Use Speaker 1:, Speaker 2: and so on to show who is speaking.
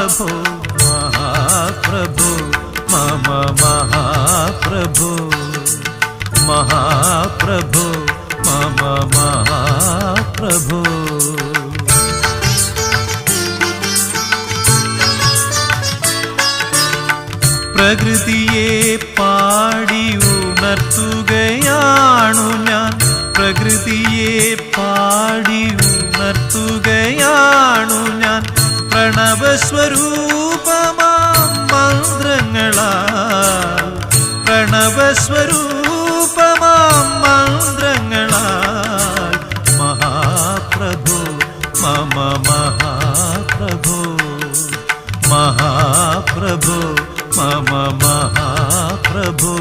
Speaker 1: महाप्रभो महाप्रभो मम महाप्रभो महाप्रभो मम महाप्रभो പ്രകൃതിയെ പാടി ഉണർത്തുകയാണു ഞാൻ പ്രകൃതിയെ പാടി ഉണർത്തുകയാണു ഞാൻ പ്രണവസ്വരൂപമാം മന്ത്രങ്ങളാൽ പ്രണവസ്വരൂപമാം മന്ത്രങ്ങളാൽ മഹാപ്രഭോ മമ മഹാപ്രഭോ महाप्रभो मम महाप्रभो